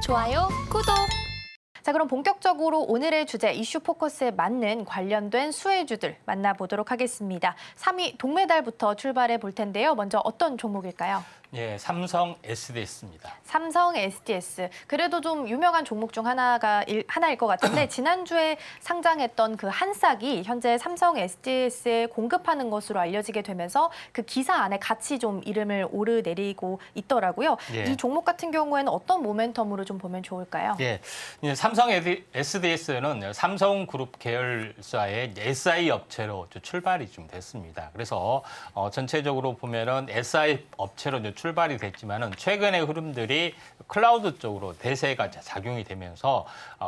좋아요, 구독. 자, 그럼 본격적으로 오늘의 주제 이슈 포커스에 맞는 관련된 수혜주들 만나보도록 하겠습니다. 3위 동메달부터 출발해 볼 텐데요. 먼저 어떤 종목일까요? 예, 삼성 SDS입니다. 삼성 SDS. 그래도 좀 유명한 종목 중 하나일 것 같은데 지난주에 상장했던 그 한 싹이 현재 삼성 SDS에 공급하는 것으로 알려지게 되면서 그 기사 안에 같이 좀 이름을 오르내리고 있더라고요. 예. 이 종목 같은 경우에는 어떤 모멘텀으로 좀 보면 좋을까요? 예, 삼성 SDS는 삼성그룹 계열사의 SI 업체로 출발이 좀 됐습니다. 그래서 전체적으로 보면은 SI 업체로 출발이 됐지만은 최근의 흐름들이 클라우드 쪽으로 대세가 작용이 되면서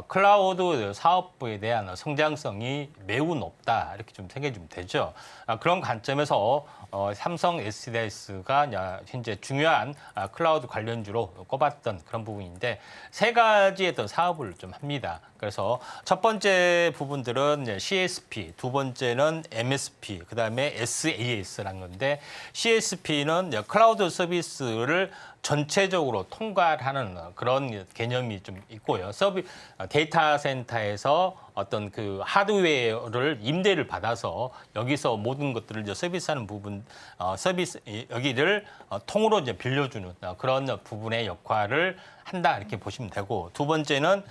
클라우드 사업부에 대한 성장성이 매우 높다 이렇게 좀 생각이 좀 되죠. 그런 관점에서 삼성 SDS가 현재 중요한 클라우드 관련주로 꼽았던 그런 부분인데 세 가지의 또 사업을 좀 합니다. 그래서 첫 번째 부분들은 CSP, 두 번째는 MSP, 그다음에 SaaS라는 건데 CSP는 클라우드 서비스를 전체적으로 통괄하는 그런 개념이 좀 있고요. 데이터 센터에서 어떤 그 하드웨어를 임대를 받아서 여기서 모든 것들을 이제 서비스하는 부분, 여기를 통으로 이제 빌려주는 그런 부분의 역할을 한다 이렇게 보시면 되고, 두 번째는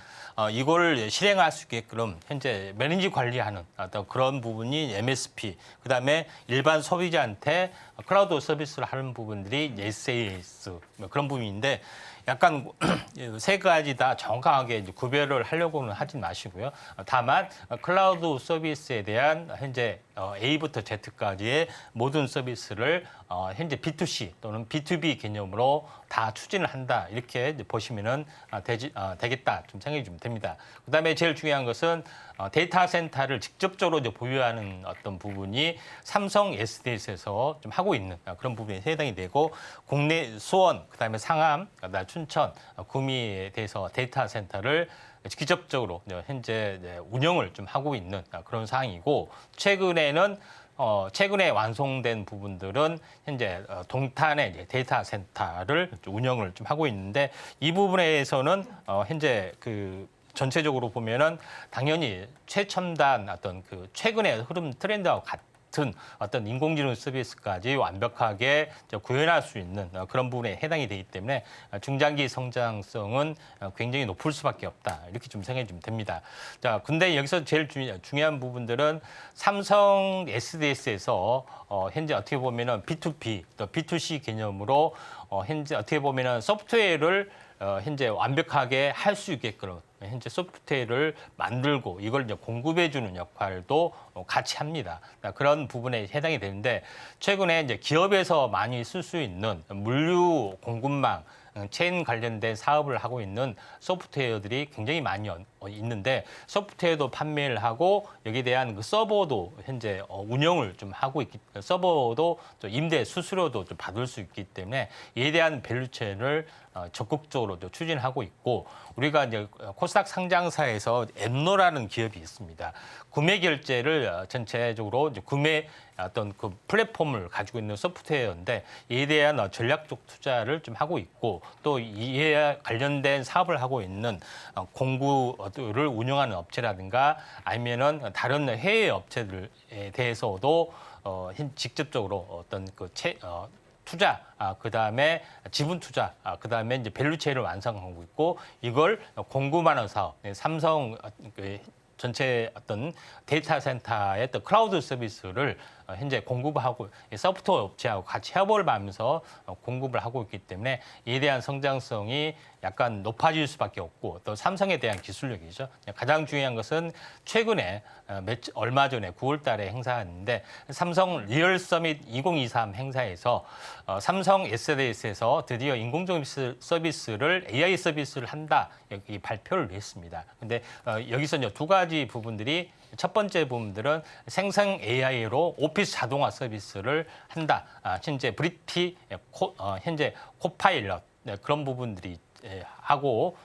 이걸 실행할 수 있게끔 현재 매니지 관리하는 어떤 그런 부분이 MSP, 그다음에 일반 소비자한테 클라우드 서비스를 하는 부분들이 SaaS 그런 부분인데 약간 세 가지 다 정확하게 이제 구별을 하려고는 하지 마시고요. 다만 클라우드 서비스에 대한 현재 A부터 Z까지의 모든 서비스를 현재 B2C 또는 B2B 개념으로 다 추진을 한다 이렇게 보시면은 되겠다 좀 생각이 좀 됩니다. 그다음에 제일 중요한 것은 데이터 센터를 직접적으로 이제 보유하는 어떤 부분이 삼성 SDS에서 좀 하고 있는 그런 부분에 해당이 되고, 국내 수원, 그다음에 상암, 그다음에 춘천, 구미에 대해서 데이터 센터를 직접적으로 현재 운영을 좀 하고 있는 그런 상황이고, 최근에 완성된 부분들은 현재 동탄의 데이터 센터를 운영을 좀 하고 있는데, 이 부분에서는 현재 그 전체적으로 보면은 당연히 최첨단 어떤 그 최근의 흐름 트렌드와 같은 어떤 인공지능 서비스까지 완벽하게 구현할 수 있는 그런 부분에 해당이 되기 때문에 중장기 성장성은 굉장히 높을 수밖에 없다 이렇게 좀 생각이 좀 됩니다. 자, 근데 여기서 제일 중요한 부분들은 삼성 SDS에서 현재 어떻게 보면은 B2B 또 B2C 개념으로 현재 어떻게 보면은 소프트웨어를 현재 완벽하게 할 수 있게끔 현재 소프트웨어를 만들고 이걸 이제 공급해주는 역할도 같이 합니다. 그런 부분에 해당이 되는데, 최근에 이제 기업에서 많이 쓸 수 있는 물류 공급망 체인 관련된 사업을 하고 있는 소프트웨어들이 굉장히 많이 있는데, 소프트웨어도 판매를 하고 여기에 대한 그 서버도 현재 운영을 좀 하고 서버도 임대 수수료도 좀 받을 수 있기 때문에 이에 대한 밸류체인을 적극적으로 추진하고 있고, 우리가 이제 코스닥 상장사에서 앱노라는 기업이 있습니다. 구매 결제를 전체적으로 이제 구매 어떤 그 플랫폼을 가지고 있는 소프트웨어인데, 이에 대한 전략적 투자를 좀 하고 있고, 또 이에 관련된 사업을 하고 있는 공구를 운영하는 업체라든가 아니면은 다른 해외 업체들에 대해서도 직접적으로 어떤 그 투자, 그다음에 지분 투자, 그다음에 이제 밸류체인을 완성하고 있고, 이걸 공급하는 사업, 삼성 전체 어떤 데이터 센터의 또 클라우드 서비스를 현재 공급하고 소프트웨어 업체하고 같이 협업을 하면서 공급을 하고 있기 때문에 이에 대한 성장성이 약간 높아질 수밖에 없고, 또 삼성에 대한 기술력이죠. 가장 중요한 것은 최근에 얼마 전에 9월 달에 행사했는데 삼성 리얼 서밋 2023 행사에서 삼성 SDS에서 드디어 인공지능 서비스를 AI 서비스를 한다 여기 발표를 했습니다. 근데 여기서 이제 두 가지 부분들이, 첫 번째 부분들은 생성 AI로 오피스 자동화 서비스를 한다. 현재 현재 코파일럿 그런 부분들이 하고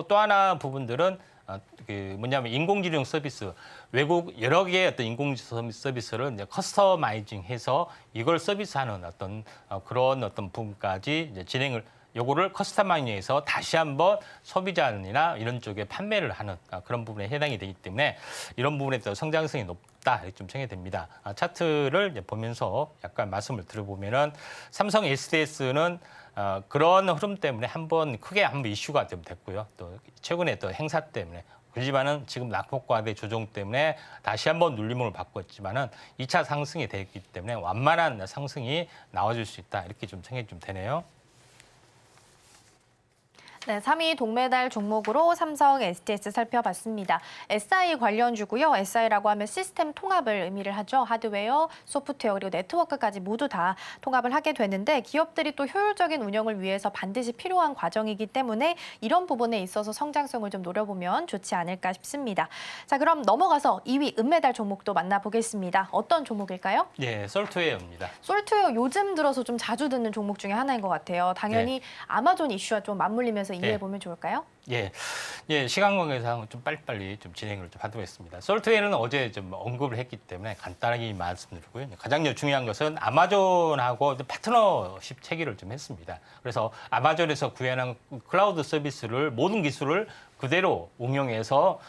또 하나 부분들은 뭐냐면 인공지능 서비스, 외국 여러 개의 어떤 인공지능 서비스를 이제 커스터마이징해서 이걸 서비스하는 어떤 그런 어떤 부분까지 이제 진행을 요거를 커스터마이징해서 다시 한번 소비자나 이런 쪽에 판매를 하는 그런 부분에 해당이 되기 때문에 이런 부분에 또 성장성이 높다 이렇게 좀 생각이 됩니다. 차트를 이제 보면서 약간 말씀을 드려보면은 삼성 SDS는 그런 흐름 때문에 크게 한번 이슈가 좀 됐고요. 또 최근에 또 행사 때문에 그렇지만은 지금 낙폭과대 조정 때문에 다시 한번 눌림을 받고 있지만은 2차 상승이 됐기 때문에 완만한 상승이 나와줄 수 있다 이렇게 좀 생각이 좀 되네요. 네, 3위 동메달 종목으로 삼성 SDS 살펴봤습니다. SI 관련주고요. SI라고 하면 시스템 통합을 의미를 하죠. 하드웨어, 소프트웨어 그리고 네트워크까지 모두 다 통합을 하게 되는데 기업들이 또 효율적인 운영을 위해서 반드시 필요한 과정이기 때문에 이런 부분에 있어서 성장성을 좀 노려보면 좋지 않을까 싶습니다. 자, 그럼 넘어가서 2위 은메달 종목도 만나보겠습니다. 어떤 종목일까요? 예, 솔트웨어입니다. 솔트웨어 요즘 들어서 좀 자주 듣는 종목 중에 하나인 것 같아요. 당연히 아마존 이슈와 좀 맞물리면서 이해해 보면 좋을까요? 예, 시간 관계상 좀 빨리빨리 좀 진행을 좀 하도록 했습니다. 솔트웨어는 어제 좀 언급을 했기 때문에 간단하게 말씀드리고요. 가장 중요한 것은 아마존하고 파트너십 체결을 좀 했습니다. 그래서 아마존에서 구현한 클라우드 서비스를 모든 기술을 그대로 응용해서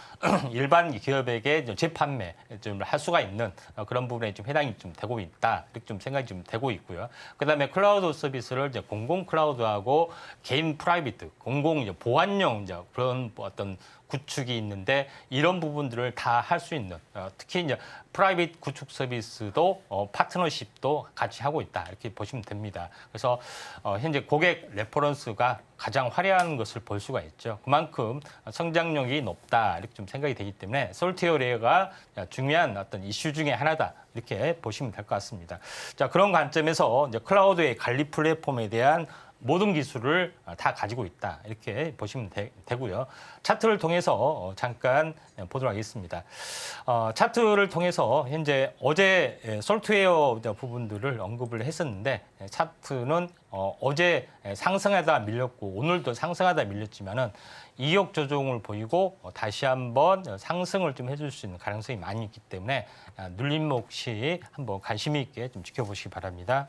일반 기업에게 재판매 좀 할 수가 있는 그런 부분에 좀 해당이 좀 되고 있다 이렇게 좀 생각이 좀 되고 있고요. 그다음에 클라우드 서비스를 이제 공공 클라우드하고 개인 프라이빗 공공 이제 보안용 이제 그런 어떤 구축이 있는데 이런 부분들을 다 할 수 있는 특히 이제 프라이빗 구축 서비스도 파트너십도 같이 하고 있다 이렇게 보시면 됩니다. 그래서 현재 고객 레퍼런스가 가장 화려한 것을 볼 수가 있죠. 그만큼 성장력이 높다 이렇게 좀 생각이 되기 때문에 솔트웨어가 중요한 어떤 이슈 중에 하나다 이렇게 보시면 될 것 같습니다. 자, 그런 관점에서 이제 클라우드의 관리 플랫폼에 대한 모든 기술을 다 가지고 있다 이렇게 보시면 되고요. 차트를 통해서 잠깐 보도록 하겠습니다. 차트를 통해서 현재 어제 솔트웨어 부분들을 언급을 했었는데 차트는 어제 상승하다 밀렸고 오늘도 상승하다 밀렸지만은 이격 조정을 보이고 다시 한번 상승을 좀 해줄 수 있는 가능성이 많이 있기 때문에 눌림목 시 한번 관심 있게 좀 지켜보시기 바랍니다.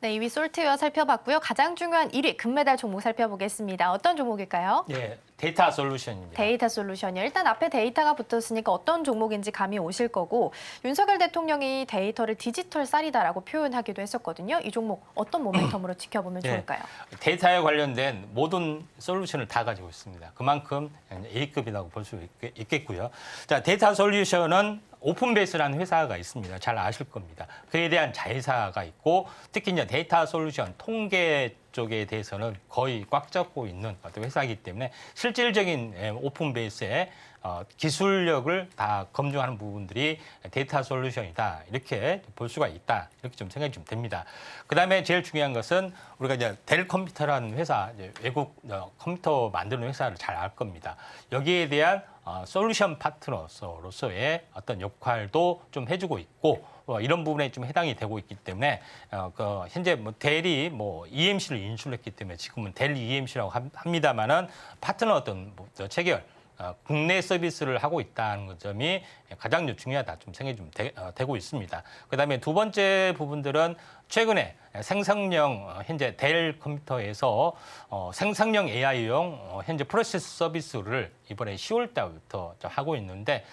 네, 2위 솔트웨어 살펴봤고요. 가장 중요한 1위 금메달 종목 살펴보겠습니다. 어떤 종목일까요? 예, 데이터 솔루션입니다. 데이터 솔루션이요. 일단 앞에 데이터가 붙었으니까 어떤 종목인지 감이 오실 거고 윤석열 대통령이 데이터를 디지털 쌀이다라고 표현하기도 했었거든요. 이 종목 어떤 모멘텀으로 지켜보면 좋을까요? 데이터에 관련된 모든 솔루션을 다 가지고 있습니다. 그만큼 A급이라고 볼 수 있겠고요. 자, 데이터 솔루션은 오픈베이스라는 회사가 있습니다. 잘 아실 겁니다. 그에 대한 자회사가 있고 특히 이제 데이터 솔루션 통계 쪽에 대해서는 거의 꽉 잡고 있는 어떤 회사이기 때문에 실질적인 오픈베이스의 기술력을 다 검증하는 부분들이 데이터 솔루션이다 이렇게 볼 수가 있다 이렇게 좀 생각이 좀 됩니다. 그다음에 제일 중요한 것은 우리가 이제 델 컴퓨터라는 회사 외국 컴퓨터 만드는 회사를 잘 알 겁니다. 여기에 대한 솔루션 파트너로서의 어떤 역할도 좀 해주고 있고 이런 부분에 좀 해당이 되고 있기 때문에 현재 델이 EMC를 인수를 했기 때문에 지금은 델 EMC라고 합니다만은 파트너 어떤 체결 국내 서비스를 하고 있다는 점이 가장 중요하다 좀 생각이 좀 되고 있습니다. 그다음에 두 번째 부분들은 최근에 생성형 현재 델 컴퓨터에서 생성형 AI용 현재 프로세스 서비스를 이번에 10월 달부터 하고 있는데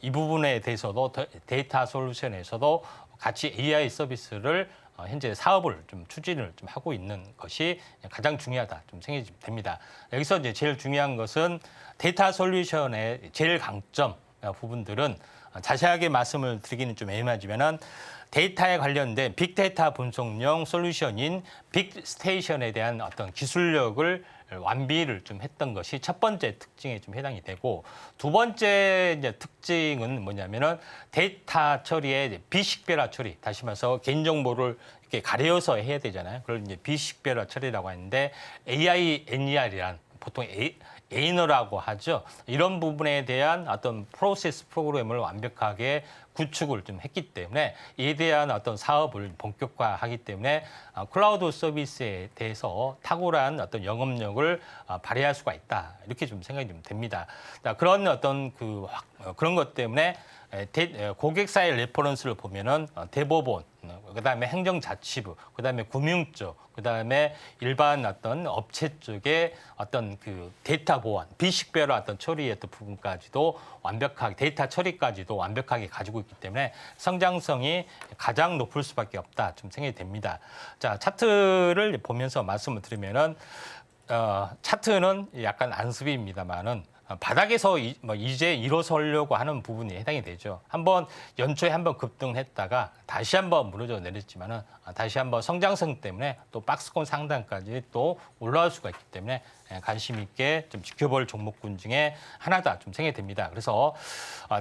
이 부분에 대해서도 데이터 솔루션에서도 같이 AI 서비스를 현재 사업을 좀 추진을 좀 하고 있는 것이 가장 중요하다 좀 생각이 좀 됩니다. 여기서 이제 제일 중요한 것은 데이터 솔루션의 제일 강점 부분들은 자세하게 말씀을 드리기는 좀 애매하지만은 데이터에 관련된 빅데이터 분석용 솔루션인 빅스테이션에 대한 어떤 기술력을 완비를 좀 했던 것이 첫 번째 특징에 좀 해당이 되고 두 번째 이제 특징은 뭐냐면은 데이터 처리의 비식별화 처리 다시 말해서 개인정보를 이렇게 가려서 해야 되잖아요. 그걸 이제 비식별화 처리라고 하는데 AI, NER이란 보통 AN어라고 하죠. 이런 부분에 대한 어떤 프로세스 프로그램을 완벽하게 구축을 좀 했기 때문에 이에 대한 어떤 사업을 본격화하기 때문에 클라우드 서비스에 대해서 탁월한 어떤 영업력을 발휘할 수가 있다. 이렇게 좀 생각이 좀 됩니다. 그런 어떤 그런 것 때문에 고객사의 레퍼런스를 보면은 대법원, 그다음에 행정자치부, 그다음에 금융쪽, 그다음에 일반 어떤 업체 쪽의 어떤 그 데이터 보안, 비식별화 어떤 처리의 어떤 부분까지도 완벽하게 데이터 처리까지도 완벽하게 가지고 있기 때문에 성장성이 가장 높을 수밖에 없다 좀 생각이 됩니다. 자, 차트를 보면서 말씀을 드리면은 차트는 약간 안습입니다만은 바닥에서 이제 일어서려고 하는 부분이 해당이 되죠. 한번 연초에 한번 급등했다가 다시 한번 무너져 내렸지만은 다시 한번 성장성 때문에 또 박스권 상단까지 또 올라올 수가 있기 때문에 관심 있게 좀 지켜볼 종목군 중에 하나다 좀 생각이 됩니다. 그래서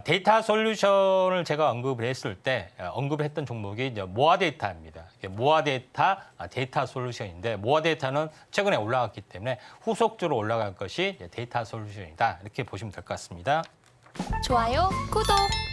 데이터 솔루션을 제가 언급을 했을 때 언급했던 종목이 이제 모아 데이터입니다. 모아 데이터 솔루션인데 모아 데이터는 최근에 올라갔기 때문에 후속적으로 올라갈 것이 데이터 솔루션이다. 이렇게 보시면 될 것 같습니다. 좋아요, 구독!